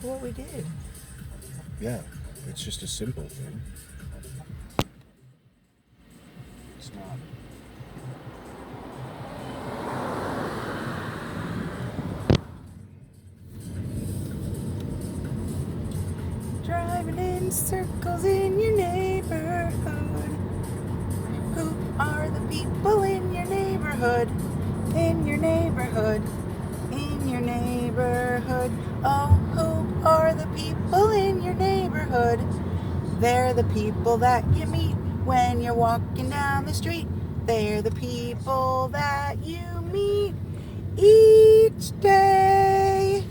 what we did. Yeah, it's just a simple thing. It's not. Driving in circles in your neighborhood. Who are the people in your neighborhood? In your neighborhood. In your neighborhood. Oh, who are the people in your neighborhood? They're the people that you meet when you're walking down the street. They're the people that you meet each day.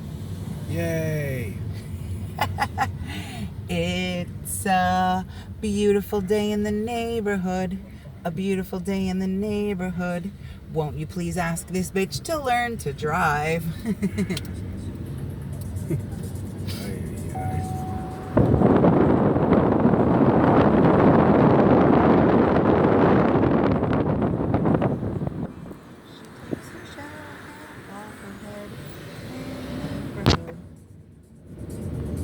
Yay! It's a beautiful day in the neighborhood. A beautiful day in the neighborhood. Won't you please ask this bitch to learn to drive?